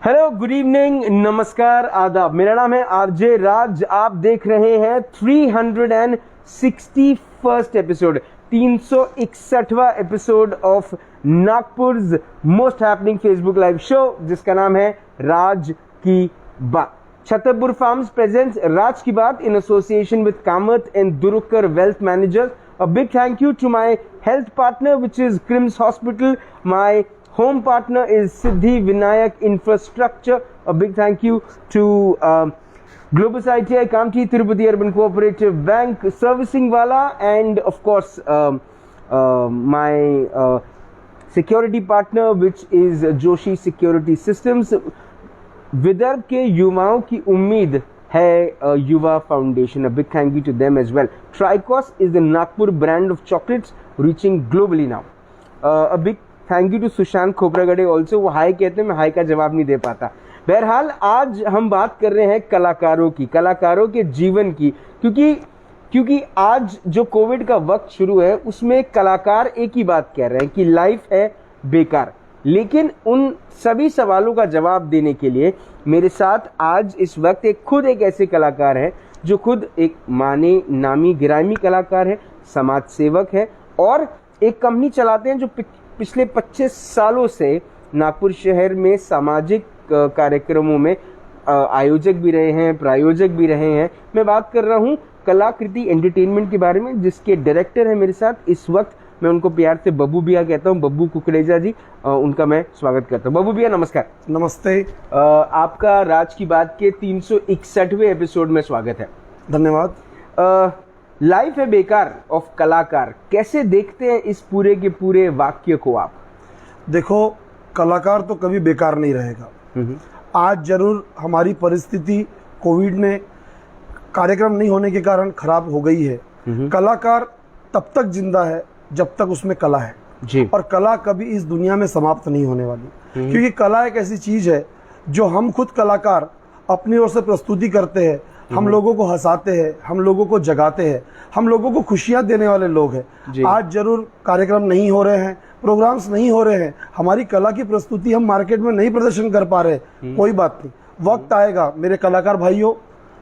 Hello, good evening, नमस्कार, आदाब। मेरा नाम है आरजे राज। आप देख रहे हैं 361st एपिसोड, 361वां episode of Nagpur most happening Facebook live show, जिसका नाम है राज की बात। छतरपुर फार्म्स प्रेजेंट्स राज की बात in association with Kamath and Durukar Wealth Managers. A big thank you to my health partner, which is Crims Hospital. My home partner is Siddhi Vinayak Infrastructure. A big thank you to Globus ITI, Kamti, Tirupati Urban Cooperative Bank, Servicing Wala, and of course my security partner, which is Joshi Security Systems. Vidarbha के युवाओं की उम्मीद है Yuva Foundation. A big thank you to them as well. Tricos is the Nagpur brand of chocolates reaching globally now. A big thank you to Sushant Khopragade also. वो hi कहते हैं, मैं high का जवाब नहीं दे पाता. बहरहाल आज हम बात कर रहे हैं कलाकारों की, कलाकारों के जीवन की, क्योंकि आज जो कोविड का वक्त शुरू है उसमें कलाकार एक ही बात कह रहे हैं कि लाइफ है बेकार. लेकिन उन सभी सवालों का जवाब देने के लिए मेरे साथ आज इस वक्त खुद एक ऐसे कलाकार हैं जो खुद एक माने नामी गिरामी कलाकार है, समाज सेवक है और एक कंपनी चलाते हैं जो पिछले 25 सालों से नागपुर शहर में सामाजिक कार्यक्रमों में आयोजक भी रहे हैं, प्रायोजक भी रहे हैं. मैं बात कर रहा हूं कलाकृति एंटरटेनमेंट के बारे में, जिसके डायरेक्टर है मेरे साथ इस वक्त. मैं उनको प्यार से बब्बू भैया कहता हूँ, बब्बू कुकरेजा जी. उनका मैं स्वागत करता हूँ. बब्बू भैया नमस्कार. नमस्ते. आपका राज की बात के 361वें एपिसोड में स्वागत है. धन्यवाद. लाइफ है बेकार ऑफ कलाकार, कैसे देखते हैं इस पूरे के पूरे वाक्य को आप? देखो, कलाकार तो कभी बेकार नहीं रहेगा. आज जरूर हमारी परिस्थिति कोविड में कार्यक्रम नहीं होने के कारण खराब हो गई है. कलाकार तब तक जिंदा है जब तक उसमें कला है जी. और कला कभी इस दुनिया में समाप्त नहीं होने वाली, क्योंकि कला एक ऐसी चीज है जो हम खुद कलाकार अपनी ओर से प्रस्तुति करते हैं. हम लोगों को हंसाते हैं, हम लोगों को जगाते हैं, हम लोगों को खुशियां देने वाले लोग हैं. आज जरूर कार्यक्रम नहीं हो रहे हैं, प्रोग्राम्स नहीं हो रहे हैं, हमारी कला की प्रस्तुति हम मार्केट में नहीं प्रदर्शन कर पा रहे. कोई बात नहीं, वक्त आएगा मेरे कलाकार भाइयों,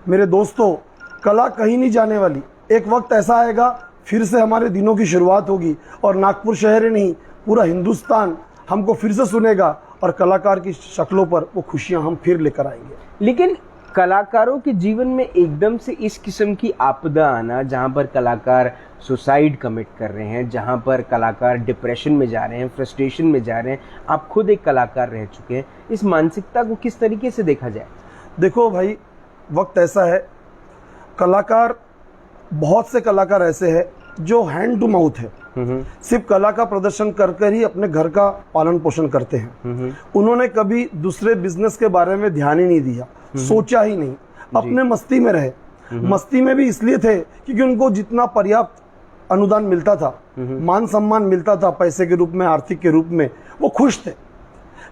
मेरे दोस्तों. कला कहीं नहीं जाने वाली. एक वक्त ऐसा आएगा फिर से हमारे दिनों की शुरुआत होगी और नागपुर शहर ही नहीं पूरा हिंदुस्तान हमको फिर से सुनेगा और कलाकार की शक्लों पर वो खुशियां हम फिर लेकर आएंगे. लेकिन कलाकारों के जीवन में एकदम से इस किस्म की आपदा आना, जहां पर कलाकार सुसाइड कमिट कर रहे हैं, जहां पर कलाकार डिप्रेशन में जा रहे हैं, फ्रस्ट्रेशन में जा रहे हैं, आप खुद एक कलाकार रह चुके हैं, इस मानसिकता को किस तरीके से देखा जाए? देखो भाई, वक्त ऐसा है, कलाकार बहुत से कलाकार ऐसे हैं जो हैंड टू माउथ है. सिर्फ कला का प्रदर्शन कर ही अपने घर का पालन पोषण करते हैं. उन्होंने कभी दूसरे बिजनेस के बारे में ध्यान ही नहीं दिया, सोचा ही नहीं, अपने मस्ती में रहे. मस्ती में भी इसलिए थे क्योंकि उनको जितना पर्याप्त अनुदान मिलता था, मान सम्मान मिलता था पैसे के रूप में, आर्थिक के रूप में, वो खुश थे.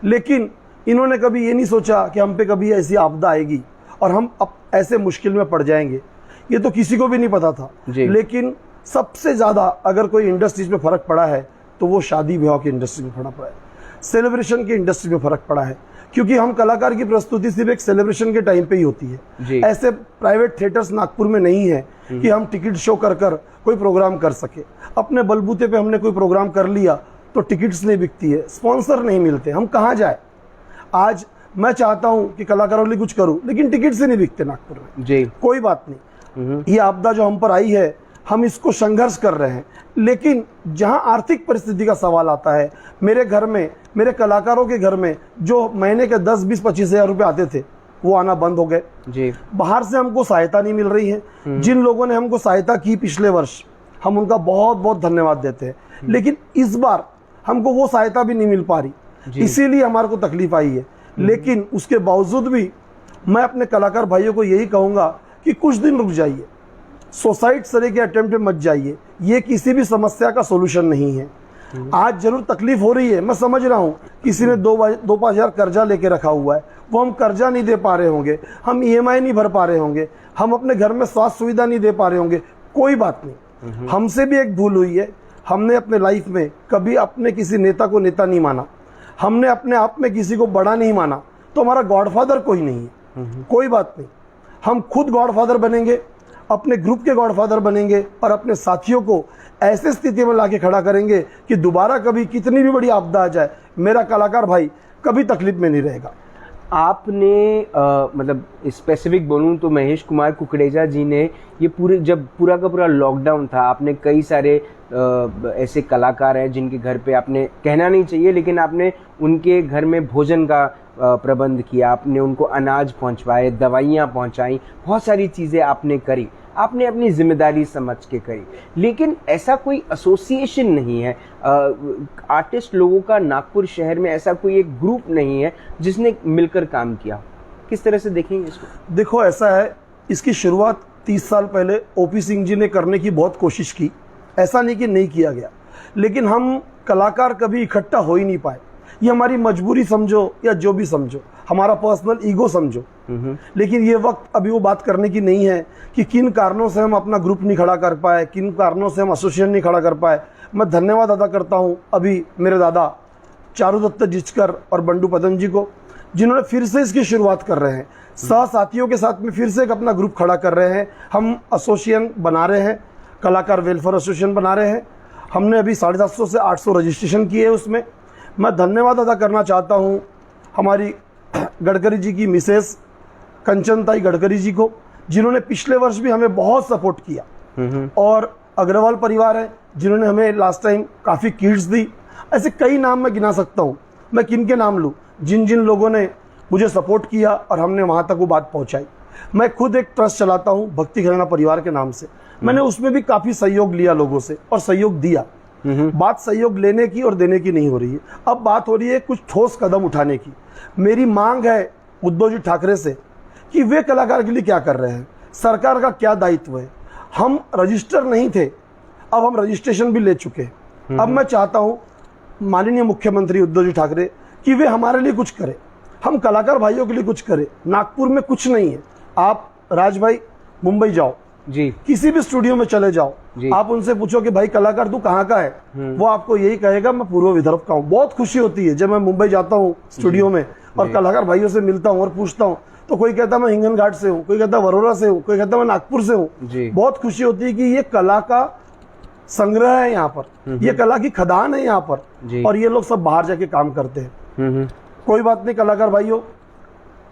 लेकिन इन्होंने कभी ये नहीं सोचा कि हम पे कभी ऐसी आपदा आएगी और हम अब ऐसे मुश्किल में पड़ जाएंगे. ये तो किसी को भी नहीं पता था. लेकिन सबसे ज्यादा अगर कोई इंडस्ट्रीज में फर्क पड़ा है तो वो शादी विवाह की इंडस्ट्री में फर्क पड़ा है, सेलिब्रेशन की इंडस्ट्री में फर्क पड़ा है. क्योंकि हम कलाकार की प्रस्तुति सिर्फ एक सेलिब्रेशन के टाइम पे ही होती है. ऐसे प्राइवेट थिएटर्स नागपुर में नहीं है कि हम टिकट शो कर कोई प्रोग्राम कर सके. अपने बलबूते पे हमने कोई प्रोग्राम कर लिया तो टिकट्स नहीं बिकती है, स्पॉन्सर नहीं मिलते, हम कहाँ जाए. आज मैं चाहता हूँ कि कलाकारों के लिए कुछ करूँ, लेकिन टिकट से नहीं बिकते नागपुर में जी. कोई बात नहीं, ये आपदा जो हम पर आई है, हम इसको संघर्ष कर रहे हैं. लेकिन जहां आर्थिक परिस्थिति का सवाल आता है, मेरे घर में, मेरे कलाकारों के घर में जो महीने के 10, 20, 25 हजार रुपए आते थे, वो आना बंद हो गए जी. बाहर से हमको सहायता नहीं मिल रही है. जिन लोगों ने हमको सहायता की पिछले वर्ष, हम उनका बहुत बहुत धन्यवाद देते हैं. लेकिन इस बार हमको वो सहायता भी नहीं मिल पा रही, इसीलिए हमारे को तकलीफ आई है. लेकिन उसके बावजूद भी मैं अपने कलाकार भाइयों को यही कहूंगा कि कुछ दिन रुक जाइए, सुसाइड तरह के अटेम्प्ट में मत जाइए. ये किसी भी समस्या का सोल्यूशन नहीं है. आज जरूर तकलीफ हो रही है, मैं समझ रहा हूँ. किसी ने 2-5 हजार कर्जा लेके रखा हुआ है, वो हम कर्जा नहीं दे पा रहे होंगे, हम EMI नहीं भर पा रहे होंगे, हम अपने घर में स्वास्थ्य सुविधा नहीं दे पा रहे होंगे. कोई बात नहीं, हमसे भी एक भूल हुई है. हमने अपने लाइफ में कभी अपने किसी नेता को नेता नहीं माना, हमने अपने आप में किसी को बड़ा नहीं माना. तो हमारा गॉडफादर कोई नहीं है। कोई बात नहीं, हम खुद गॉडफादर बनेंगे, अपने ग्रुप के गॉडफादर बनेंगे और अपने साथियों को ऐसे स्थिति में लाके खड़ा करेंगे कि दोबारा कभी कितनी भी बड़ी आपदा आ जाए, मेरा कलाकार भाई कभी तकलीफ में नहीं रहेगा। आपने मतलब स्पेसिफिक बोलूं तो महेश कुमार कुकरेजा जी ने ये जब पूरा का पूरा लॉकडाउन था, आपने कई सारे ऐसे कलाकार हैं जिनके घर पे, आपने कहना नहीं चाहिए लेकिन आपने उनके घर में भोजन का प्रबंध किया, आपने उनको अनाज पहुंचवाए, दवाइयाँ पहुंचाई, बहुत सारी चीज़ें आपने करी, आपने अपनी जिम्मेदारी समझ के करी। लेकिन ऐसा कोई एसोसिएशन नहीं है आर्टिस्ट लोगों का, नागपुर शहर में ऐसा कोई एक ग्रुप नहीं है जिसने मिलकर काम किया। किस तरह से देखेंगे इसको? देखो ऐसा है, इसकी शुरुआत 30 साल पहले ओपी सिंह जी ने करने की बहुत कोशिश की, ऐसा नहीं कि नहीं किया गया, लेकिन हम कलाकार कभी इकट्ठा हो ही नहीं पाए। ये हमारी मजबूरी समझो या जो भी समझो, हमारा पर्सनल ईगो समझो, लेकिन ये वक्त अभी वो बात करने की नहीं है कि किन कारणों से हम अपना ग्रुप नहीं खड़ा कर पाए, किन कारणों से हम एसोसिएशन नहीं खड़ा कर पाए। मैं धन्यवाद अदा करता हूँ अभी मेरे दादा चारुदत्त जिचकर और बंडू पदम जी को, जिन्होंने फिर से इसकी शुरुआत कर रहे हैं, सह साथियों के साथ में फिर से एक अपना ग्रुप खड़ा कर रहे हैं। हम एसोसिएशन बना रहे हैं, कलाकार वेलफेयर एसोसिएशन बना रहे हैं। हमने अभी 750 से 800 रजिस्ट्रेशन किए हैं उसमें। मैं धन्यवाद अदा करना चाहता हूँ हमारी गडकरी जी की मिसेस कंचनताई गडकरी जी को, जिन्होंने पिछले वर्ष भी हमें बहुत सपोर्ट किया, और अग्रवाल परिवार है जिन्होंने हमें लास्ट टाइम काफ़ी किट्स दी। ऐसे कई नाम मैं गिना सकता हूँ, मैं किन के नाम लूँ, जिन जिन लोगों ने मुझे सपोर्ट किया और हमने वहाँ तक वो बात पहुँचाई। मैं खुद एक ट्रस्ट चलाता हूँ भक्ति घराना परिवार के नाम से, मैंने उसमें भी काफ़ी सहयोग लिया लोगों से और सहयोग दिया। बात सहयोग लेने की और देने की नहीं हो रही है, अब बात हो रही है कुछ ठोस कदम उठाने की। मेरी मांग है उद्धव जी ठाकरे से कि वे कलाकार के लिए क्या कर रहे हैं, सरकार का क्या दायित्व है। हम रजिस्टर नहीं थे, अब हम रजिस्ट्रेशन भी ले चुके हैं। अब मैं चाहता हूं माननीय मुख्यमंत्री उद्धव जी ठाकरे कि वे हमारे लिए कुछ करें, हम कलाकार भाइयों के लिए कुछ करें। नागपुर में कुछ नहीं है, आप राज भाई मुंबई जाओ जी, किसी भी स्टूडियो में चले जाओ, आप उनसे पूछो कि भाई कलाकार तू कहाँ का है, वो आपको यही कहेगा मैं पूर्व विदर्भ का हूँ। बहुत खुशी होती है जब मैं मुंबई जाता हूँ स्टूडियो में और कलाकार भाइयों से मिलता हूँ और पूछता हूँ, तो कोई कहता मैं हिंगन घाट से हूँ, कोई कहता वरोरा से हूँ, कोई कहता मैं नागपुर से हूँ। बहुत खुशी होती है कि ये कला का संग्रह है यहाँ पर, ये कला की खदान है यहाँ पर, और ये लोग सब बाहर जाके काम करते हैं। कोई बात नहीं, कलाकार भाइयों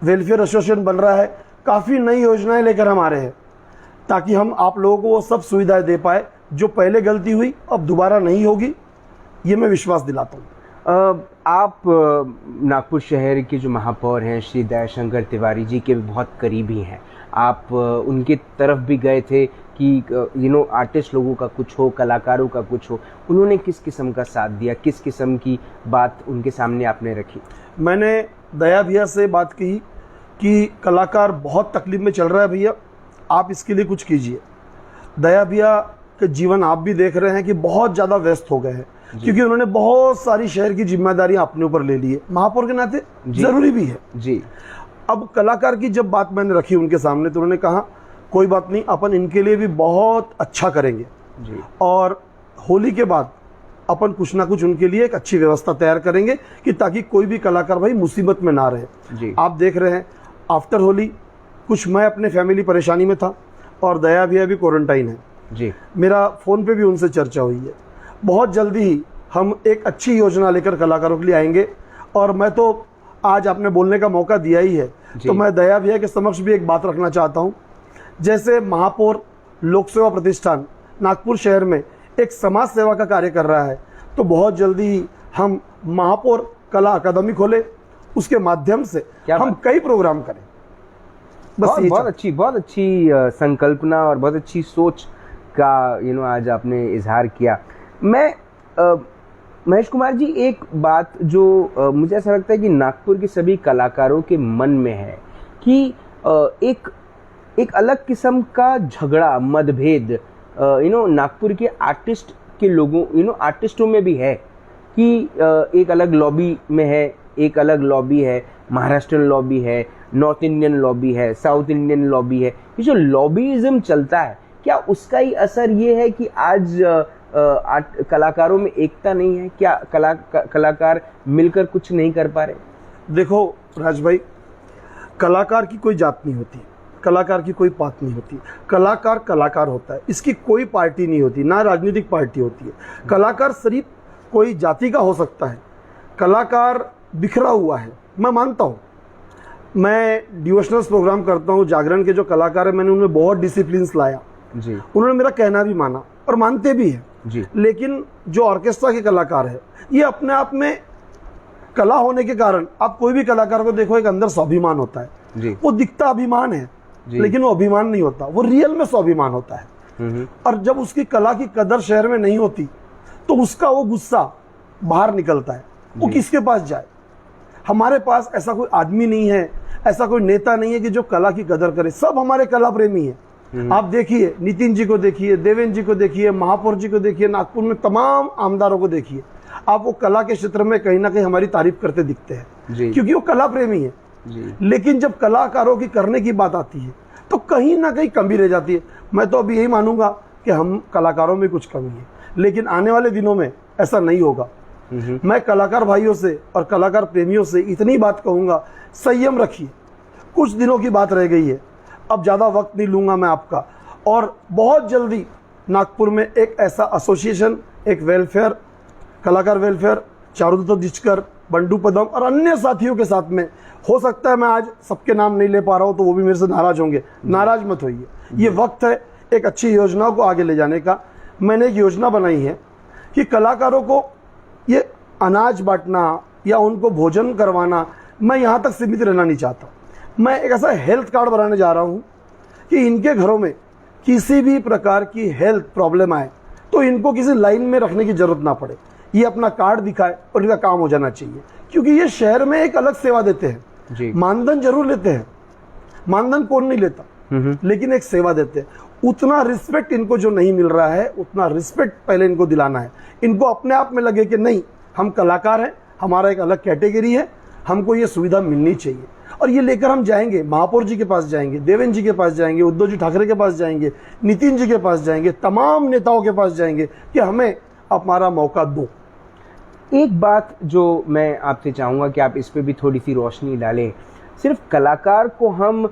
वेलफेयर एसोसिएशन बन रहा है, काफी नई योजनाएं लेकर हम आ रहे हैं ताकि हम आप लोगों को वो सब सुविधाएं दे पाए। जो पहले गलती हुई अब दोबारा नहीं होगी, ये मैं विश्वास दिलाता हूँ। आप नागपुर शहर के जो महापौर हैं श्री दयाशंकर तिवारी जी के बहुत करीबी हैं, आप उनकी तरफ भी गए थे कि आर्टिस्ट लोगों का कुछ हो, कलाकारों का कुछ हो। उन्होंने किस किस्म का साथ दिया, किस किस्म की बात उनके सामने आपने रखी? मैंने दया भैया से बात की कि कलाकार बहुत तकलीफ में चल रहा है भैया, आप इसके लिए कुछ कीजिए। दया भैया के जीवन आप भी देख रहे हैं कि बहुत ज़्यादा व्यस्त हो गए हैं, क्योंकि उन्होंने बहुत सारी शहर की जिम्मेदारियां अपने ऊपर ले ली है, महापौर के नाते जरूरी भी है जी। अब कलाकार की जब बात मैंने रखी उनके सामने, तो उन्होंने कहा कोई बात नहीं, अपन इनके लिए भी बहुत अच्छा करेंगे जी, और होली के बाद अपन कुछ ना कुछ उनके लिए एक अच्छी व्यवस्था तैयार करेंगे कि ताकि कोई भी कलाकार भाई मुसीबत में ना रहे जी। आप देख रहे हैं आफ्टर होली कुछ मैं अपने फैमिली परेशानी में था और दया भैया भी क्वारंटाइन है जी, मेरा फ़ोन पे भी उनसे चर्चा हुई है। बहुत जल्दी ही हम एक अच्छी योजना लेकर कलाकारों के लिए आएंगे, और मैं तो आज आपने बोलने का मौका दिया ही है, तो मैं दया भैया के समक्ष भी एक बात रखना चाहता हूँ। जैसे महापौर लोक सेवा प्रतिष्ठान नागपुर शहर में एक समाज सेवा का कार्य कर रहा है, तो बहुत जल्दी ही हम महापौर कला अकादमी खोले, उसके माध्यम से हम कई प्रोग्राम करें। बहुत अच्छी संकल्पना और बहुत अच्छी सोच का आज आपने इजहार किया। मैं महेश कुमार जी, एक बात जो मुझे ऐसा लगता है कि नागपुर के सभी कलाकारों के मन में है कि एक अलग किस्म का झगड़ा, मतभेद नागपुर के आर्टिस्ट के लोगों आर्टिस्टों में भी है कि एक अलग लॉबी में है, एक अलग लॉबी है, महाराष्ट्रियन लॉबी है, नॉर्थ इंडियन लॉबी है, साउथ इंडियन लॉबी है। ये जो लॉबीइज्म चलता है, क्या उसका ही असर ये है कि आज कलाकारों में एकता नहीं है? क्या कलाकार मिलकर कुछ नहीं कर पा रहे? देखो, राज भाई, कलाकार की कोई जात नहीं होती, कलाकार की कोई पात नहीं होती। कलाकार कलाकार होता है, इसकी कोई पार्टी नहीं होती, ना राजनीतिक पार्टी होती है। कलाकार सिर्फ कोई जाति का हो सकता है। कलाकार बिखरा हुआ है, मैं मानता हूँ। मैं डिवोशनल्स प्रोग्राम करता हूँ, जागरण के जो कलाकार हैं मैंने उनमें बहुत डिसिप्लिन्स लाया जी। उन्होंने मेरा कहना भी माना और मानते भी हैं जी। लेकिन जो ऑर्केस्ट्रा के कलाकार है, ये अपने आप में कला होने के कारण, आप कोई भी कलाकार को देखो, एक अंदर स्वाभिमान होता है जी। वो दिखता अभिमान है जी। लेकिन वो अभिमान नहीं होता, वो रियल में स्वाभिमान होता है। और जब उसकी कला की कदर शहर में नहीं होती तो उसका वो गुस्सा बाहर निकलता है। वो किसके पास जाए? हमारे पास ऐसा कोई आदमी नहीं है, ऐसा कोई नेता नहीं है कि जो कला की कदर करे। सब हमारे कला प्रेमी हैं। आप देखिए, नितिन जी को देखिए, देवेंद्र जी को देखिए, महापौर जी को देखिए, नागपुर में तमाम आमदारों को देखिए, आप वो कला के क्षेत्र में कहीं ना कहीं हमारी तारीफ करते दिखते हैं क्योंकि वो कला प्रेमी है जी। लेकिन जब कलाकारों की करने की बात आती है तो कहीं ना कहीं कमी रह जाती है। मैं तो अभी यही मानूंगा कि हम कलाकारों में कुछ कमी है, लेकिन आने वाले दिनों में ऐसा नहीं होगा। मैं कलाकार भाइयों से और कलाकार प्रेमियों से इतनी बात कहूंगा, संयम रखिए। कुछ दिनों की बात रह गई है, अब ज़्यादा वक्त नहीं लूंगा मैं आपका। और बहुत जल्दी नागपुर में एक ऐसा एसोसिएशन, एक वेलफेयर, कलाकार वेलफेयर, चारुदत्त दिचकर, बंडू पदम और अन्य साथियों के साथ में, हो सकता है मैं आज सबके नाम नहीं ले पा रहा हूं तो वो भी मेरे से नाराज होंगे। नाराज मत होइए, ये वक्त है एक अच्छी योजना को आगे ले जाने का। मैंने एक योजना बनाई है कि कलाकारों को ये अनाज बांटना या उनको भोजन करवाना, मैं यहाँ तक सीमित रहना नहीं चाहता। मैं एक ऐसा हेल्थ कार्ड बनाने जा रहा हूँ कि इनके घरों में किसी भी प्रकार की हेल्थ प्रॉब्लम आए तो इनको किसी लाइन में रखने की जरूरत ना पड़े, ये अपना कार्ड दिखाए और इनका काम हो जाना चाहिए। क्योंकि ये शहर में एक अलग सेवा देते हैं जी। मानधन जरूर लेते हैं, मानधन कौन नहीं लेता, लेकिन एक सेवा देते हैं। उतना रिस्पेक्ट इनको जो नहीं मिल रहा है, उतना रिस्पेक्ट पहले इनको दिलाना है। इनको अपने आप में लगे कि नहीं, हम कलाकार हैं, हमारा एक अलग कैटेगरी है, हमको ये सुविधा मिलनी चाहिए। और ये लेकर हम जाएंगे, महापौर जी के पास जाएंगे, देवेंद्र जी के पास जाएंगे, उद्धव जी ठाकरे के पास जाएंगे, नितिन जी के पास जाएंगे, तमाम नेताओं के पास जाएंगे कि हमें हमारा मौका दो। एक बात जो मैं आपसे चाहूँगा कि आप इस पे भी थोड़ी सी रोशनी डालें, सिर्फ कलाकार को हम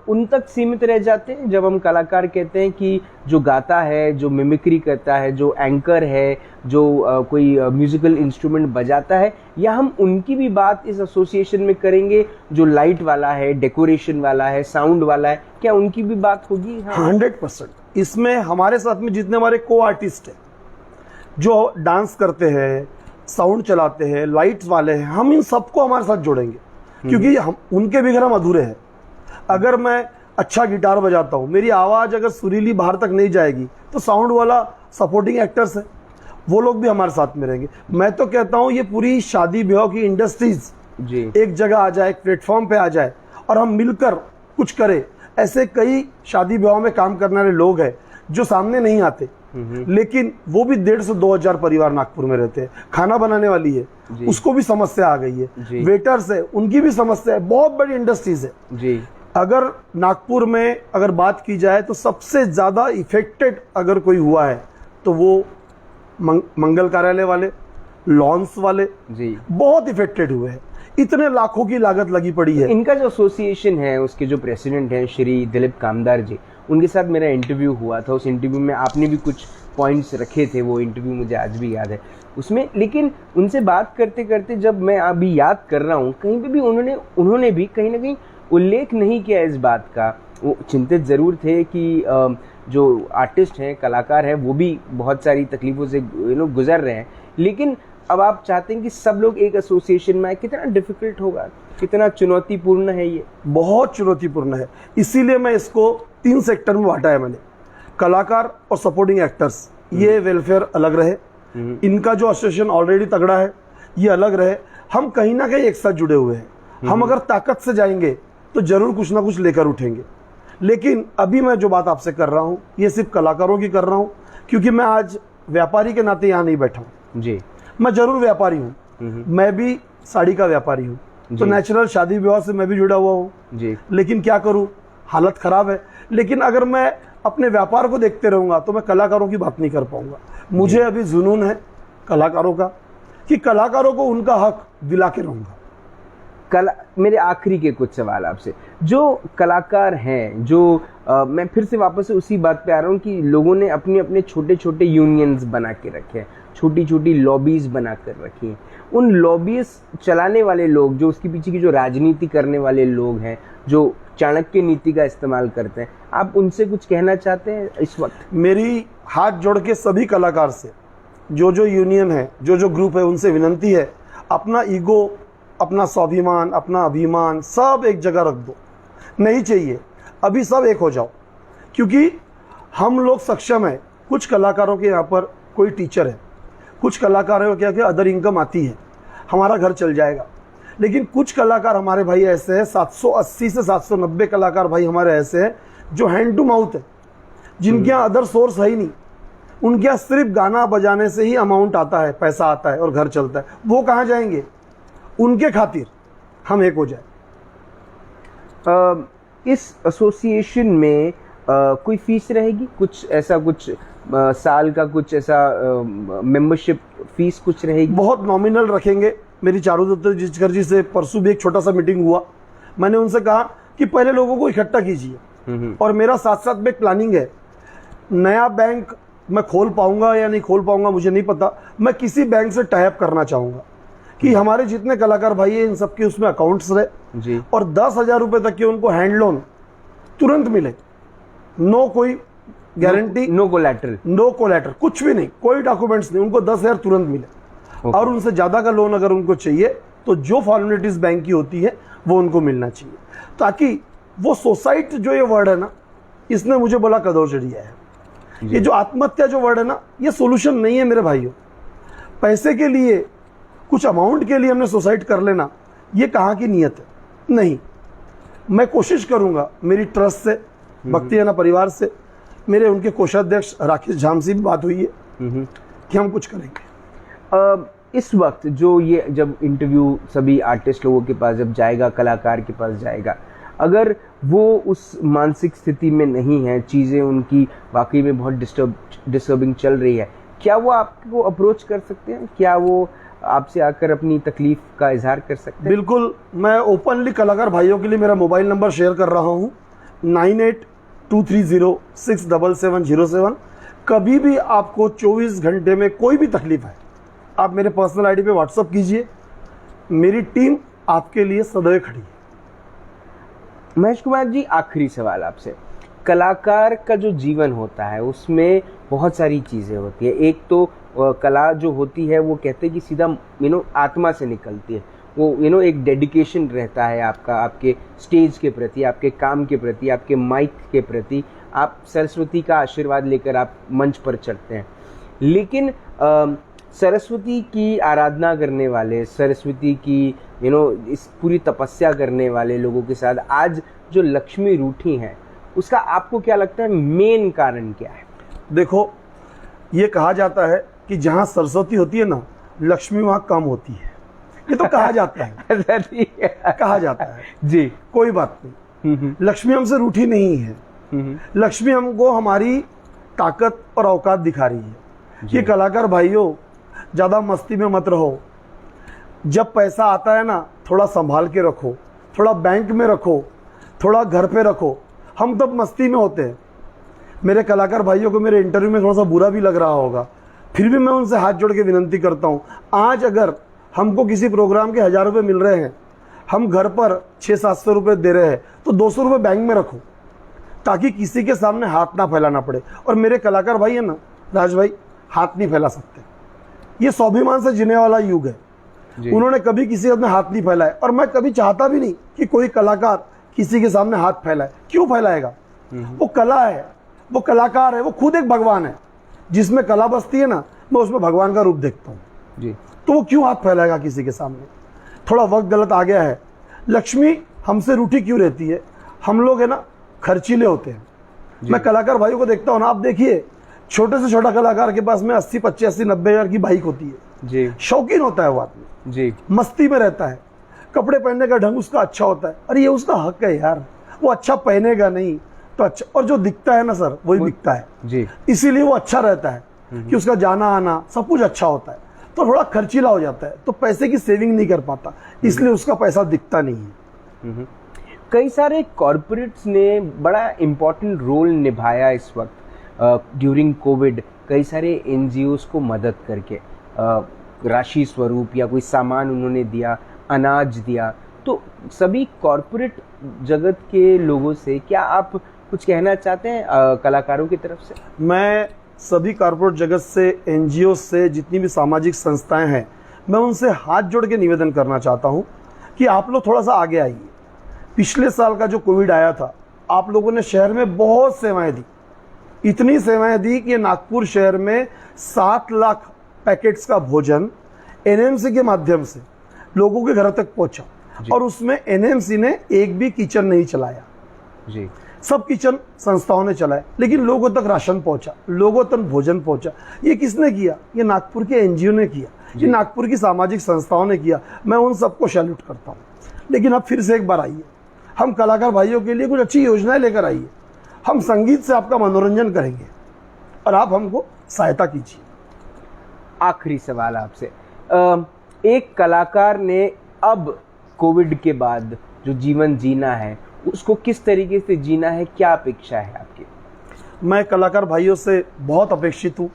उन तक सीमित रह जाते हैं जब हम कलाकार कहते हैं कि जो गाता है, जो मिमिक्री करता है, जो एंकर है, जो कोई म्यूजिकल इंस्ट्रूमेंट बजाता है, या हम उनकी भी बात इस एसोसिएशन में करेंगे जो लाइट वाला है, डेकोरेशन वाला है, साउंड वाला है, क्या उनकी भी बात होगी? हाँ। 100%। इसमें हमारे साथ में जितने हमारे को आर्टिस्ट हैं जो डांस करते हैं, साउंड चलाते हैं, लाइट्स वाले हैं, हम इन सबको हमारे साथ जोड़ेंगे क्योंकि हम उनके भी घर हम अधूरे हैं। अगर मैं अच्छा गिटार बजाता हूँ, मेरी आवाज़ अगर सुरीली बाहर तक नहीं जाएगी तो साउंड वाला सपोर्टिंग एक्टर्स है, वो लोग भी हमारे साथ में रहेंगे। मैं तो कहता हूँ ये पूरी शादी ब्याह की इंडस्ट्रीज जी एक जगह आ जाए, एक प्लेटफॉर्म पे आ जाए और हम मिलकर कुछ करें। ऐसे कई शादी ब्याह में काम करने वाले लोग हैं जो सामने नहीं आते, लेकिन वो भी 1,500 से 2,000 परिवार नागपुर में रहते हैं। खाना बनाने वाली है, उसको भी समस्या आ गई है, वेटर्स है, उनकी भी समस्या है, बहुत बड़ी इंडस्ट्रीज है जी। अगर नागपुर में अगर बात की जाए तो सबसे ज्यादा इफेक्टेड अगर कोई हुआ है तो वो मंगल कार्यालय वाले, लॉन्स वाले जी बहुत इफेक्टेड हुए हैं। इतने लाखों की लागत लगी पड़ी है। इनका जो एसोसिएशन है, उसके जो प्रेसिडेंट हैं श्री दिलीप कामदार जी, उनके साथ मेरा इंटरव्यू हुआ था। उस इंटरव्यू में आपने भी कुछ पॉइंट्स रखे थे, वो इंटरव्यू मुझे आज भी याद है उसमें। लेकिन उनसे बात करते करते जब मैं अभी याद कर रहा हूँ, कहीं पे भी उन्होंने भी कहीं ना कहीं उल्लेख नहीं किया इस बात का। वो चिंतित ज़रूर थे कि जो आर्टिस्ट हैं, कलाकार हैं, वो भी बहुत सारी तकलीफ़ों से गुजर रहे हैं, लेकिन अब आप चाहते हैं कि सब लोग एक एसोसिएशन में आए। कितना डिफिकल्ट होगा, कितना चुनौतीपूर्ण है ये? बहुत चुनौतीपूर्ण है, इसीलिए मैं इसको 3 सेक्टर में बांटा है मैंने। कलाकार और सपोर्टिंग एक्टर्स, ये वेलफेयर अलग रहे, इनका जो एसोसिएशन ऑलरेडी तगड़ा है ये अलग रहे। हम कहीं ना कहीं एक साथ जुड़े हुए हैं। हम अगर ताकत से जाएंगे तो जरूर कुछ ना कुछ लेकर उठेंगे। लेकिन अभी मैं जो बात आपसे कर रहा हूँ ये सिर्फ कलाकारों की कर रहा हूँ, क्योंकि मैं आज व्यापारी के नाते यहाँ नहीं बैठा हूँ जी। मैं जरूर व्यापारी हूँ, मैं भी साड़ी का व्यापारी हूँ, तो नेचुरल शादी विवाह से मैं भी जुड़ा हुआ हूँ जी। लेकिन क्या करूँ, हालत खराब है। लेकिन अगर मैं अपने व्यापार को देखते रहूंगा तो मैं कलाकारों की बात नहीं कर पाऊंगा। मुझे अभी जुनून है कलाकारों का कि कलाकारों को उनका हक दिला के रहूंगा। कला, मेरे आखिरी के कुछ सवाल आपसे, जो कलाकार हैं, जो मैं फिर से वापस से उसी बात पे आ रहा हूँ कि लोगों ने अपने अपने छोटे छोटे यूनियंस बना के रखे हैं, छोटी छोटी लॉबीज बना कर रखी हैं। उन लॉबीज चलाने वाले लोग, जो उसके पीछे की जो राजनीति करने वाले लोग हैं, जो चाणक्य नीति का इस्तेमाल करते हैं, आप उनसे कुछ कहना चाहते हैं इस वक्त? मेरी हाथ जोड़ के सभी कलाकार से, जो यूनियन है, जो ग्रुप है, उनसे विनंती है, अपना ईगो, अपना स्वाभिमान, अपना अभिमान सब एक जगह रख दो। नहीं चाहिए, अभी सब एक हो जाओ, क्योंकि हम लोग सक्षम है। कुछ कलाकारों के यहाँ पर कोई टीचर है, कुछ कलाकारों के क्या अदर इनकम आती है, हमारा घर चल जाएगा। लेकिन कुछ कलाकार हमारे भाई ऐसे हैं, 780 से 790 कलाकार भाई हमारे ऐसे हैं जो हैंड टू माउथ है, जिनके यहाँ अदर सोर्स है ही नहीं। उनके यहाँ सिर्फ गाना बजाने से ही अमाउंट आता है, पैसा आता है और घर चलता है। वो कहाँ जाएंगे? उनके खातिर हम एक हो जाए। इस एसोसिएशन में कोई फीस रहेगी? कुछ ऐसा, कुछ साल का कुछ ऐसा मेंबरशिप फीस कुछ रहेगी? बहुत नॉमिनल रखेंगे। मेरी चारुदत्त जी से परसों भी एक छोटा सा मीटिंग हुआ। मैंने उनसे कहा कि पहले लोगों को इकट्ठा कीजिए, और मेरा साथ साथ में एक प्लानिंग है। नया बैंक मैं खोल पाऊंगा या नहीं खोल पाऊंगा मुझे नहीं पता। मैं किसी बैंक से टाई अप करना चाहूंगा कि हमारे जितने कलाकार भाई हैं इन सबके उसमें अकाउंट्स रहे जी, और 10,000 रुपए तक के उनको हैंड लोन तुरंत मिले। नो कोई गारंटी, नो कोलैटरल, कुछ भी नहीं, कोई डॉक्यूमेंट्स नहीं, उनको 10,000 तुरंत मिले। और उनसे ज्यादा का लोन अगर उनको चाहिए तो जो फॉर्मेलिटीज बैंक की होती है वो उनको मिलना चाहिए, ताकि वो सोसाइटी, जो ये वर्ड है ना, इसने मुझे बोला कदौचड़िया है। ये जो आत्महत्या जो वर्ड है ना, ये सोल्यूशन नहीं है मेरे भाइयों। पैसे के लिए, कुछ अमाउंट के लिए हमने सुसाइड कर लेना, ये कहाँ की नीयत है? नहीं। मैं कोशिश करूंगा, मेरी ट्रस्ट से, भक्तियाना परिवार से, मेरे उनके कोषाध्यक्ष राकेश झाम से भी बात हुई है कि हम कुछ करेंगे। इस वक्त जो ये, जब इंटरव्यू सभी आर्टिस्ट लोगों के पास जब जाएगा, कलाकार के पास जाएगा, अगर वो उस मानसिक स्थिति में नहीं है, चीज़ें उनकी वाकई में बहुत डिस्टर्बिंग चल रही है, क्या वो आपको अप्रोच कर सकते हैं? क्या वो आपसे आकर अपनी तकलीफ का इजहार कर सकते हैं? बिल्कुल, मैं ओपनली कलाकार भाइयों के लिए मेरा मोबाइल नंबर शेयर कर रहा हूँ, 9823067707। कभी भी आपको 24 घंटे में कोई भी तकलीफ है, आप मेरे पर्सनल आईडी पे व्हाट्सअप कीजिए। मेरी टीम आपके लिए सदैव खड़ी है। महेश कुमार जी, आखिरी सवाल आपसे। कलाकार का जो जीवन होता है उसमें बहुत सारी चीज़ें होती है। एक तो कला जो होती है वो कहते हैं कि सीधा आत्मा से निकलती है। वो एक डेडिकेशन रहता है आपका, आपके स्टेज के प्रति, आपके काम के प्रति, आपके माइक के प्रति। आप सरस्वती का आशीर्वाद लेकर आप मंच पर चढ़ते हैं। लेकिन सरस्वती की आराधना करने वाले, सरस्वती की इस पूरी तपस्या करने वाले लोगों के साथ आज जो लक्ष्मी रूठी हैं, उसका आपको क्या लगता है मेन कारण क्या है? देखो, ये कहा जाता है कि जहाँ सरस्वती होती है ना, लक्ष्मी वहाँ कम होती है। ये तो कहा जाता है, कहा जाता है जी। कोई बात नहीं, लक्ष्मी हमसे रूठी नहीं है। लक्ष्मी हमको हमारी ताकत और औकात दिखा रही है। ये कलाकार भाइयों, ज्यादा मस्ती में मत रहो। जब पैसा आता है ना, थोड़ा संभाल के रखो, थोड़ा बैंक में रखो, थोड़ा घर पे रखो। हम तब मस्ती में होते हैं। मेरे कलाकार भाइयों को मेरे इंटरव्यू में थोड़ा सा बुरा भी लग रहा होगा, फिर भी मैं उनसे हाथ जोड़ के विनंती करता हूँ, आज अगर हमको किसी प्रोग्राम के 1,000 रुपये मिल रहे हैं, हम घर पर 600-700 रुपये दे रहे हैं, तो 200 रुपये बैंक में रखो, ताकि किसी के सामने हाथ ना फैलाना पड़े। और मेरे कलाकार भाई है ना, राज भाई, हाथ नहीं फैला सकते। ये स्वाभिमान से जीने वाला युग है। उन्होंने कभी किसी के सामने हाथ नहीं फैलाए, और मैं कभी चाहता भी नहीं कि कोई कलाकार किसी के सामने हाथ फैलाए। क्यों फैलाएगा? वो कला है, वो कलाकार है, वो खुद एक भगवान है। जिसमें कला बसती है ना, मैं उसमें भगवान का रूप देखता हूँ जी। तो वो क्यों हाथ फैलाएगा किसी के सामने? थोड़ा वक्त गलत आ गया है। लक्ष्मी हमसे रूठी क्यों रहती है? हम लोग है ना, खर्चीले होते हैं। मैं कलाकार भाइयों को देखता हूँ ना, आप देखिए, छोटे से छोटा कलाकार के पास में 80, 25, 80, 90 हज़ार की बाइक होती है जी। शौकीन होता है वो आदमी जी, मस्ती में रहता है, कपड़े पहनने का ढंग उसका अच्छा होता है। अरे ये उसका हक है यार, वो अच्छा पहनेगा नहीं तो अच्छा, और जो दिखता है ना सर, वही बिकता है जी। इसीलिए वो अच्छा रहता है कि उसका जाना आना सब कुछ अच्छा होता है। तो थोड़ा खर्चीला हो जाता है, तो पैसे की सेविंग नहीं कर पाता, इसलिए उसका पैसा दिखता नहीं है। कई सारे कॉरपोरेट्स ने बड़ा इम्पोर्टेंट रोल निभाया इस वक्त ड्यूरिंग कोविड। कई सारे एनजीओस को मदद करके राशि स्वरूप या कोई सामान उन्होंने दिया, अनाज दिया। तो सभी कॉरपोरेट जगत के लोगों से क्या आप कुछ कहना चाहते हैं कलाकारों की तरफ से? मैं सभी कॉरपोरेट जगत से, एनजीओ से, जितनी भी सामाजिक संस्थाएं हैं, मैं उनसे हाथ जोड़ के निवेदन करना चाहता हूं कि आप लोग थोड़ा सा आगे आइए। पिछले साल का जो कोविड आया था, आप लोगों ने शहर में बहुत सेवाएं दी, इतनी सेवाएं दी कि नागपुर शहर में 7 लाख पैकेट्स का भोजन एनएमसी के माध्यम से लोगों के घर तक पहुंचा, और उसमें एनएमसी ने एक भी किचन नहीं चलाया जी। सब किचन संस्थाओं ने चलाए, लेकिन लोगों तक राशन पहुंचा, लोगों तक भोजन पहुंचा। ये किसने किया? ये नागपुर के एनजीओ ने किया, ये नागपुर की सामाजिक संस्थाओं ने किया। मैं उन सबको सैल्यूट करता हूँ। लेकिन अब फिर से एक बार आइए, हम कलाकार भाइयों के लिए कुछ अच्छी योजनाएं लेकर आइए। हम संगीत से आपका मनोरंजन करेंगे और आप हमको सहायता कीजिए। आखिरी सवाल आपसे, एक कलाकार ने अब कोविड के बाद जो जीवन जीना है उसको किस तरीके से जीना है, क्या अपेक्षा है आपकी? मैं कलाकार भाइयों से बहुत अपेक्षित हूँ।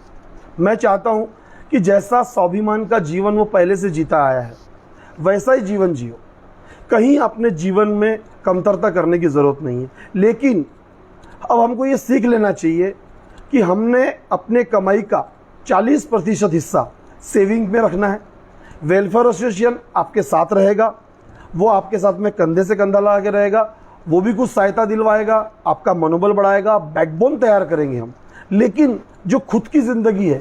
मैं चाहता हूँ कि जैसा स्वाभिमान का जीवन वो पहले से जीता आया है वैसा ही जीवन जियो। कहीं अपने जीवन में कमतरता करने की ज़रूरत नहीं है, लेकिन अब हमको ये सीख लेना चाहिए कि हमने अपने कमाई का 40% हिस्सा सेविंग में रखना है। वेलफेयर एसोसिएशन आपके साथ रहेगा, वो आपके साथ में कंधे से कंधा लगा के रहेगा, वो भी कुछ सहायता दिलवाएगा, आपका मनोबल बढ़ाएगा, बैकबोन तैयार करेंगे हम। लेकिन जो खुद की ज़िंदगी है,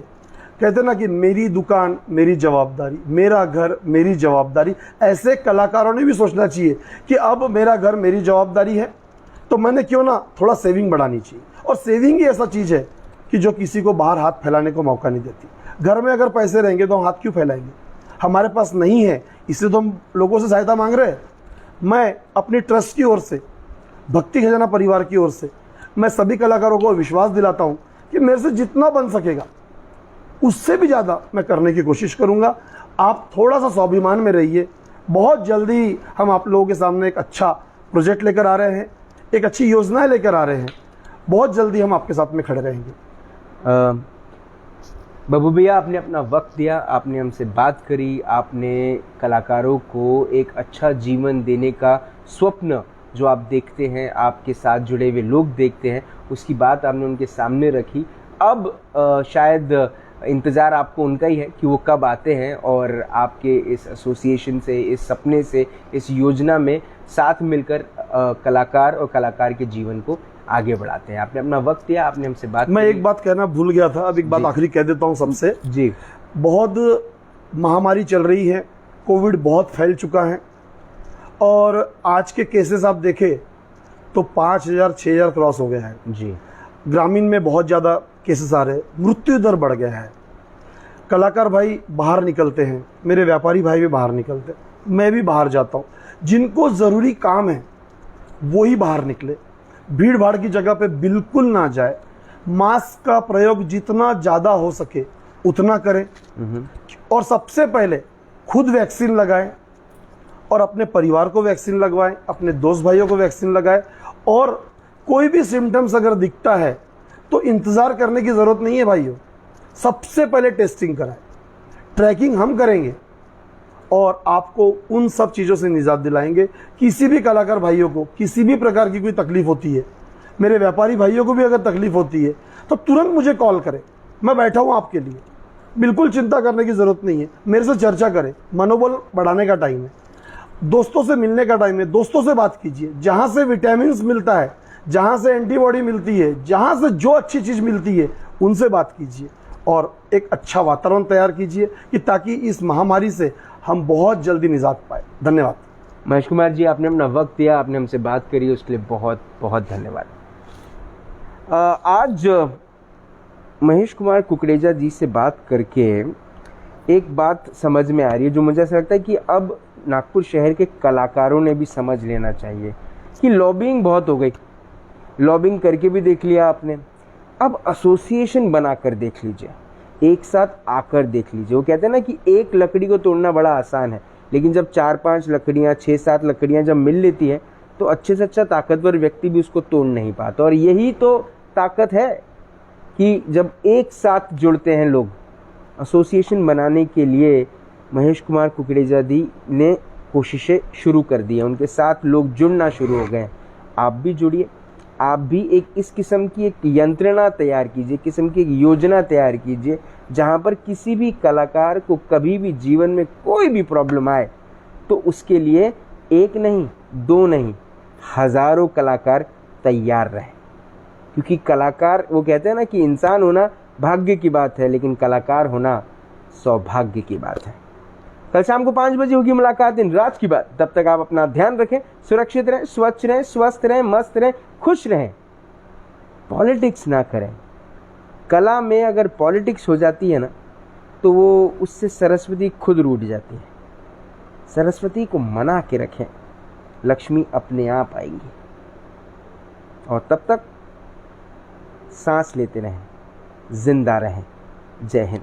कहते ना कि मेरी दुकान मेरी जवाबदारी, मेरा घर मेरी जवाबदारी, ऐसे कलाकारों ने भी सोचना चाहिए कि अब मेरा घर मेरी जवाबदारी है, तो मैंने क्यों ना थोड़ा सेविंग बढ़ानी चाहिए। और सेविंग ही ऐसा चीज़ है कि जो किसी को बाहर हाथ फैलाने को मौका नहीं देती। घर में अगर पैसे रहेंगे तो हम हाथ क्यों फैलाएंगे? हमारे पास नहीं है, इसलिए तो हम लोगों से सहायता मांग रहे हैं। मैं अपनी ट्रस्ट की ओर से, भक्ति खजाना परिवार की ओर से, मैं सभी कलाकारों को विश्वास दिलाता हूं कि मेरे से जितना बन सकेगा उससे भी ज़्यादा मैं करने की कोशिश करूंगा। आप थोड़ा सा स्वाभिमान में रहिए। बहुत जल्दी हम आप लोगों के सामने एक अच्छा प्रोजेक्ट लेकर आ रहे हैं, एक अच्छी योजनाएं लेकर आ रहे हैं। बहुत जल्दी हम आपके साथ में खड़े रहेंगे। बाबू भैया, आपने अपना वक्त दिया, आपने हमसे बात करी, आपने कलाकारों को एक अच्छा जीवन देने का स्वप्न जो आप देखते हैं, आपके साथ जुड़े हुए लोग देखते हैं, उसकी बात आपने उनके सामने रखी। अब शायद इंतज़ार आपको उनका ही है कि वो कब आते हैं और आपके इस एसोसिएशन से, इस सपने से, इस योजना में साथ मिलकर कलाकार और कलाकार के जीवन को आगे बढ़ाते हैं। आपने अपना वक्त दिया, आपने हमसे बात मैं एक बात कहना भूल गया था, अब एक बात आखिरी कह देता हूँ सबसे जी। बहुत महामारी चल रही है, कोविड बहुत फैल चुका है, और आज के केसेस आप देखें तो 5000 6000 क्रॉस हो गया है जी। ग्रामीण में बहुत ज़्यादा केसेस आ रहे हैं, मृत्यु दर बढ़ गया है। कलाकार भाई बाहर निकलते हैं, मेरे व्यापारी भाई भी बाहर निकलते हैं, मैं भी बाहर जाता हूँ। जिनको ज़रूरी काम है वो ही बाहर निकले, भीड़ भाड़ की जगह पे बिल्कुल ना जाए। मास्क का प्रयोग जितना ज़्यादा हो सके उतना करें, और सबसे पहले खुद वैक्सीन लगाएं और अपने परिवार को वैक्सीन लगवाएं, अपने दोस्त भाइयों को वैक्सीन लगाएं। और कोई भी सिम्टम्स अगर दिखता है तो इंतज़ार करने की ज़रूरत नहीं है भाइयों, सबसे पहले टेस्टिंग कराएं। ट्रैकिंग हम करेंगे और आपको उन सब चीज़ों से निजात दिलाएंगे। किसी भी कलाकार भाइयों को किसी भी प्रकार की कोई तकलीफ होती है, मेरे व्यापारी भाइयों को भी अगर तकलीफ होती है तो तुरंत मुझे कॉल करें, मैं बैठा हूँ आपके लिए। बिल्कुल चिंता करने की ज़रूरत नहीं है, मेरे से चर्चा करें। मनोबल बढ़ाने का टाइम है, दोस्तों से मिलने का टाइम है, दोस्तों से बात कीजिए। जहाँ से विटामिन मिलता है, जहाँ से एंटीबॉडी मिलती है, जहाँ से जो अच्छी चीज़ मिलती है उनसे बात कीजिए और एक अच्छा वातावरण तैयार कीजिए कि ताकि इस महामारी से हम बहुत जल्दी निजात पाए। धन्यवाद। महेश कुमार जी, आपने अपना वक्त दिया, आपने हमसे बात करी, उसके लिए बहुत बहुत धन्यवाद। आज महेश कुमार कुकरेजा जी से बात करके एक बात समझ में आ रही है जो मुझे ऐसा लगता है कि अब नागपुर शहर के कलाकारों ने भी समझ लेना चाहिए कि लॉबिंग बहुत हो गई। लॉबिंग करके भी देख लिया आपने, अब एसोसिएशन बना कर देख लीजिए। एक साथ आकर देख लीजिए। वो कहते हैं ना कि एक लकड़ी को तोड़ना बड़ा आसान है, लेकिन जब 4-5 लकड़ियाँ 6-7 लकड़ियाँ जब मिल लेती हैं तो अच्छे से अच्छा ताकतवर व्यक्ति भी उसको तोड़ नहीं पाता। और यही तो ताकत है कि जब एक साथ जुड़ते हैं लोग। एसोसिएशन बनाने के लिए महेश कुमार कुकरेजा जी ने कोशिशें शुरू कर दी हैं, उनके साथ लोग जुड़ना शुरू हो गए। आप भी जुड़िए, आप भी एक इस किस्म की एक यंत्रणा तैयार कीजिए, किस्म की एक योजना तैयार कीजिए जहाँ पर किसी भी कलाकार को कभी भी जीवन में कोई भी प्रॉब्लम आए तो उसके लिए एक नहीं, दो नहीं, हजारों कलाकार तैयार रहें। क्योंकि कलाकार, वो कहते हैं ना कि इंसान होना भाग्य की बात है, लेकिन कलाकार होना सौभाग्य की बात है। कल शाम को 5 बजे होगी मुलाकात इन राज की बात। तब तक आप अपना ध्यान रखें, सुरक्षित रहें, स्वच्छ रहें, स्वस्थ रहें, मस्त रहें, खुश रहें। पॉलिटिक्स ना करें। कला में अगर पॉलिटिक्स हो जाती है ना तो वो उससे सरस्वती खुद रूठ जाती है। सरस्वती को मना के रखें, लक्ष्मी अपने आप आएंगी। और तब तक सांस लेते रहें, जिंदा रहें। जय हिंद।